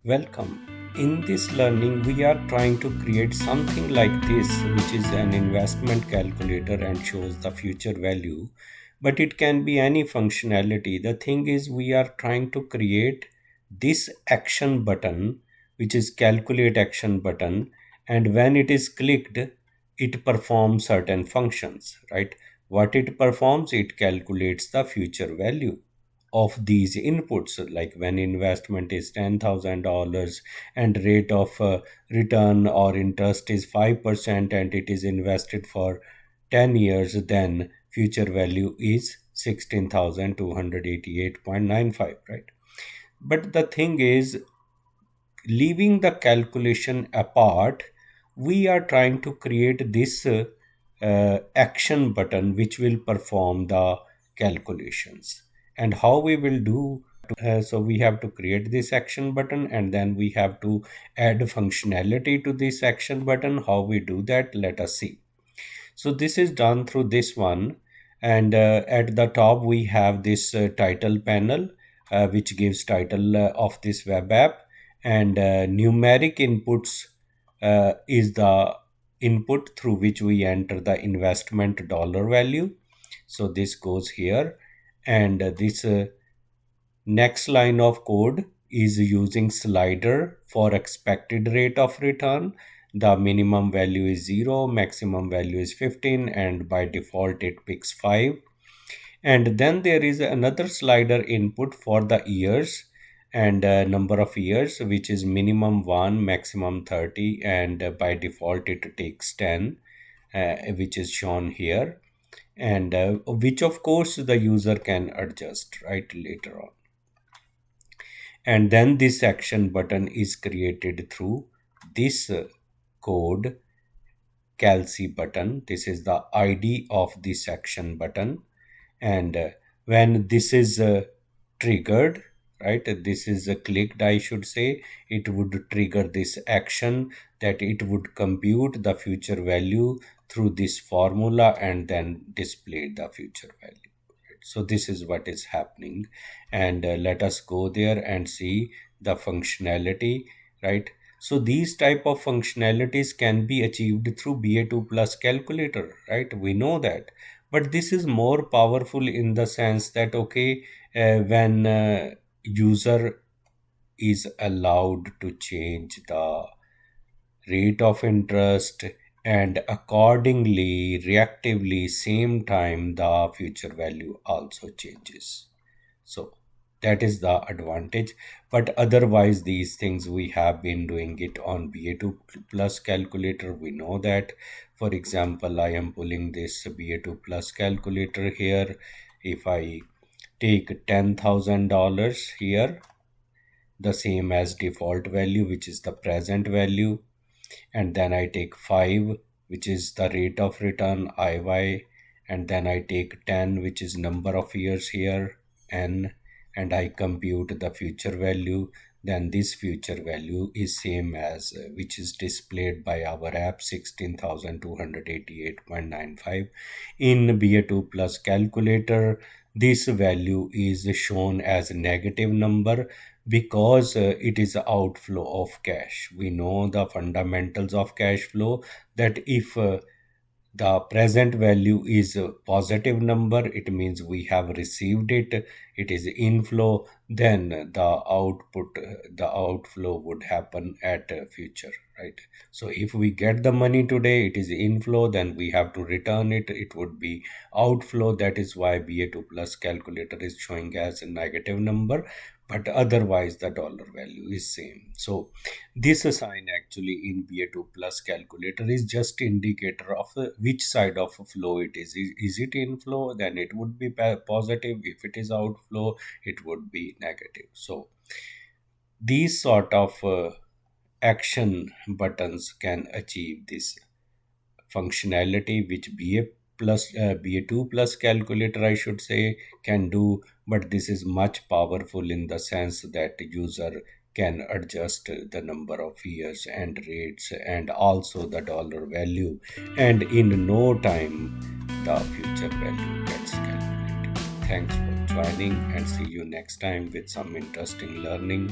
Welcome. In this learning, we are trying to create something like this, which is an investment calculator and shows the future value. But it can be any functionality. The thing is, we are trying to create this action button, which is calculate action button. And when it is clicked, it performs certain functions, right? What it performs, it calculates the future value of these inputs, like when investment is $10,000 and rate of return or interest is 5% and it is invested for 10 years, then future value is 16,288.95, right? But the thing is, leaving the calculation apart, we are trying to create this action button which will perform the calculations. And how we will do, so we have to create this action button and then we have to add functionality to this action button. How we do that, let us see. So this is done through this one, and at the top we have this title panel, which gives title of this web app, and numeric inputs is the input through which we enter the investment dollar value. So this goes here, and this next line of code is using slider for expected rate of return. The minimum value is 0, maximum value is 15, and by default it picks 5. And then there is another slider input for the years and number of years, which is minimum 1, maximum 30, and by default it takes 10, which is shown here, and which of course the user can adjust right later on. And then this action button is created through this code calci button. This is the ID of this action button, and when this is triggered, right, this is clicked, I should say, it would trigger this action that it would compute the future value through this formula and then display the future value. So this is what is happening, and let us go there and see the functionality, right? So these type of functionalities can be achieved through BA2 plus calculator, right? We know that, but this is more powerful in the sense that, okay, when user is allowed to change the rate of interest, and accordingly reactively same time the future value also changes. So that is the advantage, but otherwise these things we have been doing it on BA2 plus calculator. We know that. For example, I am pulling this BA2 plus calculator here. If I take $10,000 here, the same as default value, which is the present value, and then I take 5, which is the rate of return IY, and then I take 10, which is number of years here, N, and I compute the future value. Then this future value is same as which is displayed by our app, 16,288.95. In BA2 plus calculator, this value is shown as negative number because it is outflow of cash. We know the fundamentals of cash flow, that if the present value is a positive number, it means we have received it, it is inflow, then the output, the outflow would happen at future, right? So if we get the money today, it is inflow, then we have to return it, it would be outflow. That is why BA2 plus calculator is showing as a negative number, but otherwise the dollar value is same. So this sign actually in BA2 plus calculator is just indicator of which side of flow it is. Is it inflow? Then it would be positive. If it is outflow, it would be negative. So these sort of action buttons can achieve this functionality which BA2 plus calculator, I should say, can do, but this is much powerful in the sense that user can adjust the number of years and rates and also the dollar value, and in no time the future value gets calculated. Thanks for joining, and see you next time with some interesting learning.